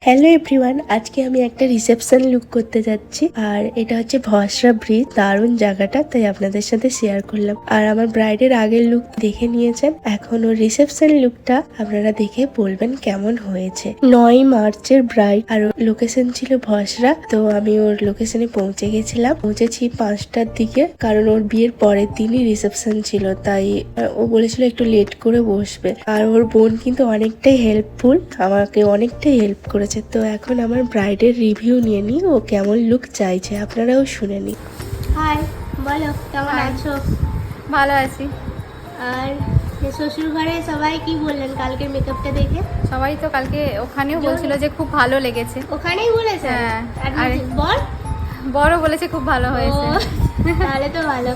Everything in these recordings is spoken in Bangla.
হ্যালো এভরিওয়ান, আজকে আমি একটা রিসেপশন লুক করতে যাচ্ছি। আর এটা হচ্ছে ভসরা ব্রিজ, দারুণ জায়গাটা, তাই আপনাদের সাথে শেয়ার করলাম। আর আমার ব্রাইডের আগের লুক দেখে নিয়েছেন, এখন ওর রিসেপশন লুকটা আপনারা দেখে বলবেন কেমন হয়েছে। 9 মার্চের ব্রাইড, আর লোকেশন ছিল ভসরা। তো আমি ওর লোকেশনে পৌঁছে গেছিলাম, পৌঁছেছি 5টার দিকে, কারণ ওর বিয়ের পরের দিনই রিসেপশন ছিল, তাই ও বলেছিল একটু লেট করে বসবে। আর ওর বোন কিন্তু অনেকটাই হেল্পফুল, আমাকে অনেকটাই হেল্প করেছে। তো এখন আমার ব্রাইডের রিভিউ নিয়ে নিই, ও কেমন লুক চাইছে আপনারাও শুনে নিন। হাই, বলো কেমন আছো? ভালো আছি। আর শ্বশুর ঘরে সবাই কি বললেন কালকে মেকআপটা দেখে? সবাই তো কালকে ওখানেও বলছিল যে খুব ভালো লেগেছে। ওখানেই বলেছে? হ্যাঁ। আর বড় বলেছে খুব ভালো হয়েছে। তাহলে তো ভালো।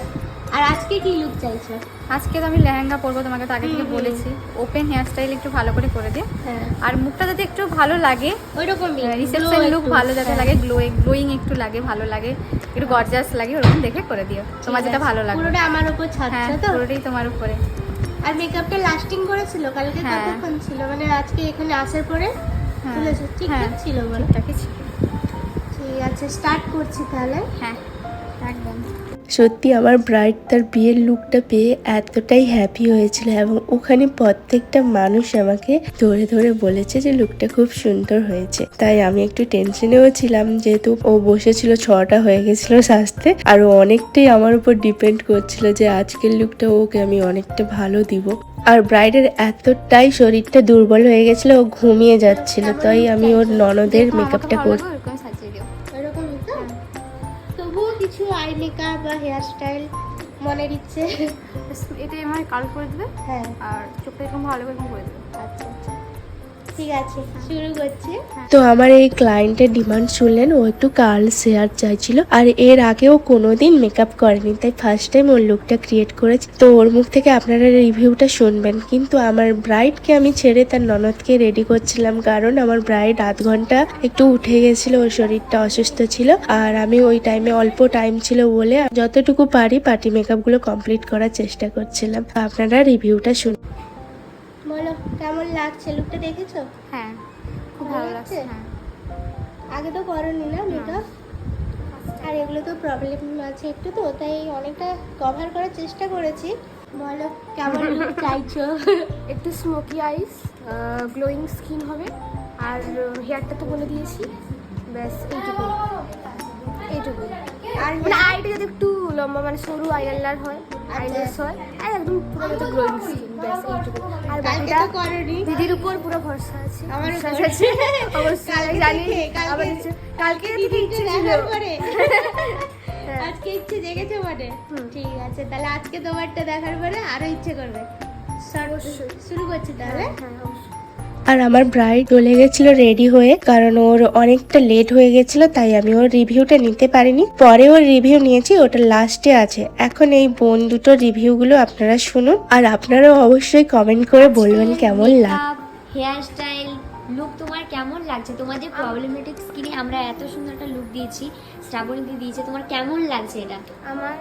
আর আজকে কি লুক চাইছো? আজকে তো আমি লেহেঙ্গা পরবো, তোমাকে তো আগে থেকে বলেছি। ওপেন হেয়ার স্টাইল একটু ভালো করে দিয়ে। হ্যাঁ। আর মুখটা যাতে একটু ভালো লাগে, ওইরকমই রিসেপশন লুক ভালো যাতে লাগে, গ্লোয়িং একটু লাগে, ভালো লাগে, একটু গর্জাস লাগে, ওরকম দেখে করে দিও তোমার যেটা ভালো লাগে। পুরোটা আমার উপর হ্যাঁ, ছাড়ছে তো? পুরোটাই তোমার উপরে। আর মেকআপটা লাস্টিং করেছিল কালকে? হ্যাঁ। কতক্ষণ ছিল, মানে আজকে এখানে আসার পরে হ্যাঁ, তুলেছো? ঠিকঠাক ছিল বলো? ঠিকঠাকই ছিল। ঠিক আছে, স্টার্ট করছি তাহলে। হ্যাঁ, একদম। সত্যি আমার ব্রাইড তার বিয়ের লুকটা পেয়ে এতটাই হ্যাপি হয়েছিল, এবং ওখানে প্রত্যেকটা মানুষ আমাকে ধরে ধরে বলেছে যে লুকটা খুব সুন্দর হয়েছে। তাই আমি একটু টেনশনেও ছিলাম, যেহেতু ও বসেছিল 6টা হয়ে গেছিল সাজতে, আর ও অনেকটাই আমার উপর ডিপেন্ড করছিল যে আজকের লুকটা ওকে আমি অনেকটা ভালো দিব। আর ব্রাইডের এতটাই শরীরটা দুর্বল হয়ে গেছিল, ও ঘুমিয়ে যাচ্ছিল, তাই আমি ওর ননদের মেকআপটা করছি। ওরকমই তো? তবুও কিছু আই মেকআপ বা হেয়ার স্টাইল মনের ইচ্ছে? এটা আমার কাল করে দেবে। হ্যাঁ। আর চোখটা এরকম ভালো করে করে দেবে। আচ্ছা আচ্ছা, ঠিক আছে, শুরু করছি। তো আমার এই ক্লায়েন্টের ডিমান্ড শুনলেন, ও একটু কার্ল হেয়ার চাইছিল, আর এর আগেও কোনোদিন মেকআপ করেনি, তাই ফার্স্ট টাইম ওর লুকটা ক্রিয়েট করেছে। তো ওর মুখ থেকে আপনারা রিভিউটা শুনবেন। কিন্তু আমার ব্রাইডকে আমি ছেড়ে তার ননদকে রেডি করছিলাম, কারণ আমার ব্রাইড আধ ঘন্টা একটু উঠে গেছিল, ওর শরীরটা অসুস্থ ছিল। আর আমি ওই টাইমে অল্প টাইম ছিল বলে যতটুকু পারি পার্টি মেকআপগুলো কমপ্লিট করার চেষ্টা করছিলাম। আপনারা রিভিউটা শুনুন। বলো কেমন লাগছে? লুকটা দেখেছো? হ্যাঁ, খুব ভালো লাগছে। হ্যাঁ, আগে তো করোনি না মেকআপ? আর এগুলো তো প্রবলেম আছে একটু, তো তাই অনেকটা কভার করার চেষ্টা করেছি। বলো কেমন লুক চাইছো? একটু স্মোকি আইস, গ্লোয়িং স্কিন হবে, আর হেয়ারটা তো বলে দিয়েছি, ব্যাস এইটুকু এইটুকু। আর মানে আইটা যদি একটু লম্বা, মানে সরু আইলাইনার হয়, আইলেস হয়, আর একদম পুরো মতো গ্লোয়িং স্কিন, ব্যাস এইটুকু। আর কালকে বাকিটা তো করোনি। দিদির উপর পুরো ভরসা আছে, আমার বিশ্বাস উপর। আছে অবশ্যই। কালকে জানি দেখে, আবার কালকে দিদি ইচ্ছে ছিল। দেখার পরে হ্যাঁ। আজকে ইচ্ছে জেগেছে মানে? ঠিক আছে, তাহলে আজকে তোমারটা দেখার পরে আরো ইচ্ছে করবে। অবশ্যই। শুরু করছি তাহলে। হ্যাঁ, অবশ্যই। আর আমার ব্রাইড চলে গেছিল রেডি হয়ে, কারণ ওর অনেকটা লেট হয়ে গেছিল, তাই আমি ওর রিভিউটা নিতে পারিনি। পরে ওর রিভিউ নিয়েছি, ওটা লাস্টে আছে। এখন এই বোন দুটোর রিভিউগুলো আপনারা শুনুন, আর আপনারাও অবশ্যই কমেন্ট করে বলবেন কেমন লাগে। হেয়ার স্টাইল লুক তোমার কেমন লাগছে? তোমার যে প্রবলেমেটিক স্কিনে আমরা এত সুন্দর একটা লুক দিয়েছি, শ্রাবণী দিয়ে দিয়েছে, তোমার কেমন লাগছে এটা? আমার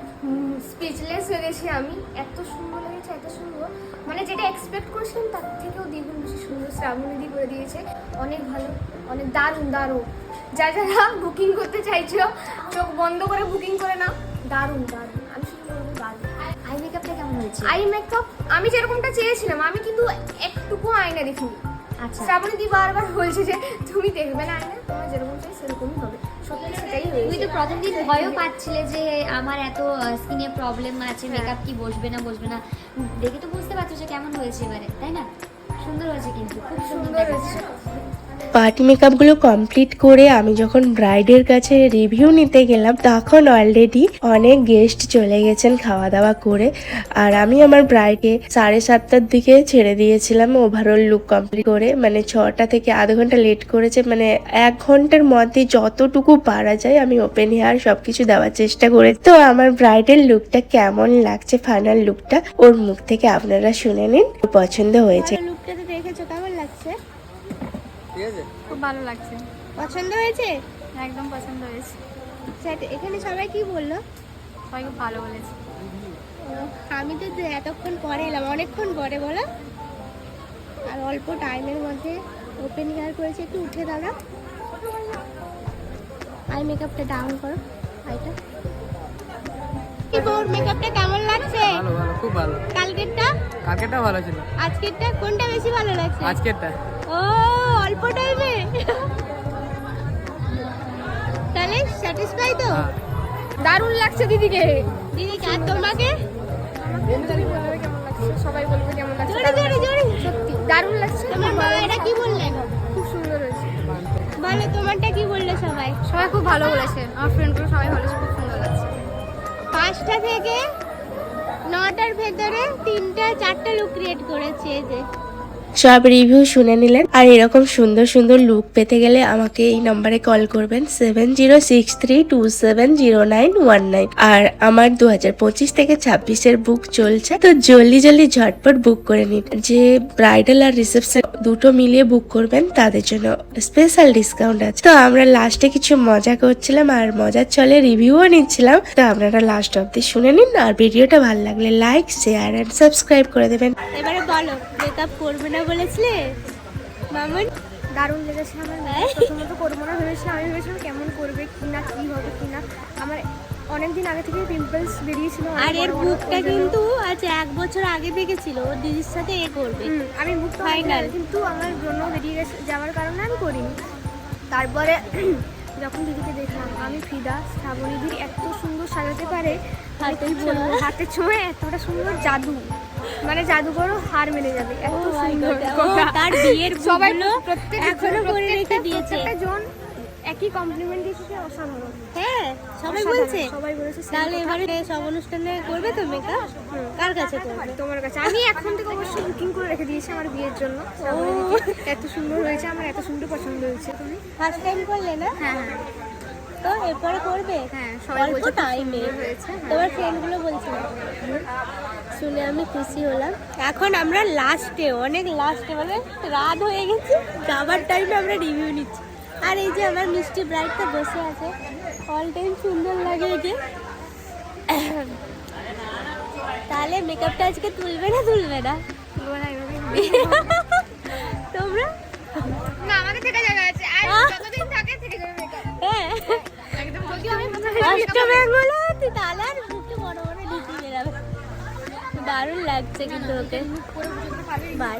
স্পিচলেস হয়ে গেছি আমি, এত সুন্দর লেগেছে, এত সুন্দর, মানে যেটা এক্সপেক্ট করেছিলাম তার থেকেও দ্বিগুণ বেশি সুন্দর শ্রাবণী করে দিয়েছে। অনেক ভালো, অনেক দারুণ দারুণ। যারা বুকিং করতে চাইছো চোখ বন্ধ করে বুকিং করে নাও, দারুণ দারুণ, আমি শুধু বলবো দারুণ। আই মেকআপটা কেমন হয়েছে? আই মেকআপ আমি যেরকমটা চেয়েছিলাম, আমি কিন্তু একটুকু আয়না দেখিনি। আচ্ছা, শ্রাবণী দি বারবার বলছে যে তুমি দেখবে না আয়না, তোমার যেরকম চাই সেরকমই হবে। সত্যি সেটাই তুমি হয়েছে। তো প্রথম দিন ভয়ও পাচ্ছিলে যে আমার এত স্কিনে প্রবলেম আছে, মেকআপ কি বসবে না বসবে না, দেখে তো বুঝতে পারছো যে কেমন হয়েছে এবারে, তাই না? সুন্দর হয়েছে, কিন্তু খুব সুন্দর সুন্দর দেখাচ্ছে। হয়েছে। পার্টি মেকআপগুলো কমপ্লিট করে আমি যখন ব্রাইডের কাছে রিভিউ নিতে গেলাম, তখন অলরেডি অনেক গেস্ট চলে গেছেন খাওয়া দাওয়া করে। আর আমি আমার ব্রাইডকে 7:30টার দিকে ছেড়ে দিয়েছিলাম ওভারঅল লুক কমপ্লিট করে, মানে 6টা থেকে আধ ঘন্টা লেট করেছে, মানে 1 ঘন্টার মধ্যে যতটুকু পারা যায় আমি ওপেন হেয়ার সবকিছু দেওয়ার চেষ্টা করেছি। তো আমার ব্রাইডের লুকটা কেমন লাগছে, ফাইনাল লুকটা ওর মুখ থেকে আপনারা শুনে নিন, পছন্দ হয়েছে। লুকটা তো দেখেছো, কেমন লাগছে? খুব ভালো লাগছে। পছন্দ হয়েছে? একদম পছন্দ হয়েছে। এখানে সবাই কি বললো? সবাই খুব ভালো বলেছে। আমি তো এতক্ষণ পরে এলাম, অনেকক্ষণ পরে বলো, আর অল্প টাইমের মধ্যে ওপেন হেয়ার করেছি, একটু উঠে দাঁড়া। আই মেকআপটা ডাউন করো, আইটা। কি তোর মেকআপটা কেমন লাগছে? ভালো ভালো, খুব ভালো। কালকেরটা ভালো ছিল। আজকেরটা কোনটা বেশি ভালো লাগছে? আজকেরটা। ও অল্প টাইমে তাহলে স্যাটিসফাই তো? দারুণ লাগছে দিদিকে। দিদিকে আর তোমাকে? কেমন লাগছে সবাই বলবে কেমন লাগছে। জোরে জোরে জোরে। সত্যি দারুণ লাগছে। তোমার মা এটা কি বললেন? খুব সুন্দর হয়েছে। বলো তোমারটা কি বললো সবাই? সবাই খুব ভালো বলেছে, আমার ফ্রেন্ডগুলো সবাই বলেছে খুব সুন্দর লাগছে। 5টা থেকে 9টার ভেতরে 3টা 4টা লুক ক্রিয়েট করেছে এই যে। সব রিভিউ শুনে নিলেন। আর এরকম সুন্দর সুন্দর লুক পেতে গেলে আমাকে এই নম্বরে কল করবেন 7063270919। আর আমার 2025 থেকে 26-এর বুক চলছে, তো জলদি জলদি ঝটপট বুক করে নিন। যে ব্রাইডাল আর রিসেপশন দুটো মিলিয়ে বুক করবেন তাদের জন্য স্পেশাল ডিসকাউন্ট আছে। তো আমরা লাস্টে কিছু মজা করছিলাম আর মজার চলে রিভিউও নিচ্ছিলাম, তো আপনারা লাস্ট অব্দি শুনে নিন। আর ভিডিওটা ভালো লাগলে লাইক, শেয়ার এন্ড সাবস্ক্রাইব করে দেবেন। এবারে বলো মেকআপ করবে না বলেছিলে মামুন? দারুণ লেগেছে আমার। প্রথমত করবো না ভেবেছিলাম, আমি ভেবেছিলাম কেমন করবে কি না, কী হবে কি না। আমার অনেকদিন আগে থেকে পিম্পলস বেরিয়েছিল। আর এর বুকটা কিন্তু আজ 1 বছর আগে থেকে ছিল, ও দিদির সাথে এ করবে। আমি বুক Final. কিন্তু আমার জন্য বেরিয়ে গেছে যাওয়ার কারণে আমি করিনি। তারপরে যখন দিদিকে দেখলাম, আমি ফিদা শ্রাবণীদির এত সুন্দর সাজাতে পারে, হাতের কি বলবো, হাতের ছোঁয়া এতটা সুন্দর জাদু, মানে জাদুঘরও হার মেনে যাবে, এত Oh my সুন্দর। God, ও তার বিয়ের সবাই বুকগুলো এখনো করে রেখে দিয়েছে। প্রত্যেকটা জন একই কমপ্লিমেন্ট দিয়েছে, অসাধারণ। হ্যাঁ সবাই অসাধারণ, বলছে। সবাই বলেছে same তাহলে কথা। এবারে সব অনুষ্ঠানে করবে তো মেকআপ? কার কাছে করবে? তোমার কাছে আমি এখন থেকে অবশ্যই বুকিং করে রেখে দিয়েছি আমার বিয়ের জন্য। এত সুন্দর হয়েছে, আমার এত সুন্দর পছন্দ হয়েছে। তুমি? ফার্স্ট টাইম করলে না? হ্যাঁ হ্যাঁ তো এরপরে করবে? হ্যাঁ, সবাই অল্প বলছে খুব টাইমে সুন্দর হয়েছে। তোমার ফ্রেন্ডগুলো বলছিল, শুনে আমি খুশি হলাম। এখন আমরা লাস্টে, অনেক লাস্টে, মানে রাত হয়ে গেছে, যাবার টাইমে আমরা রিভিউ নিচ্ছি। আর এই যে আমার মিষ্টি ব্রাইডটা বসে আছে, অল টাইম সুন্দর লাগে একে। তাহলে মেকআপটা আজকে তুলবে না তোমরা? না, আমাদের থেকে জায়গা আছে, আর যতদিন থাকে থেকে যাবে মেকআপ। হ্যাঁ একদম যদিও আমি অষ্টবেঙ্গলে তুই তাহলে আর বুকে বড় বড় ঢুকি বেরাবে। দারুণ লাগছে কিন্তু ওকে। বাই।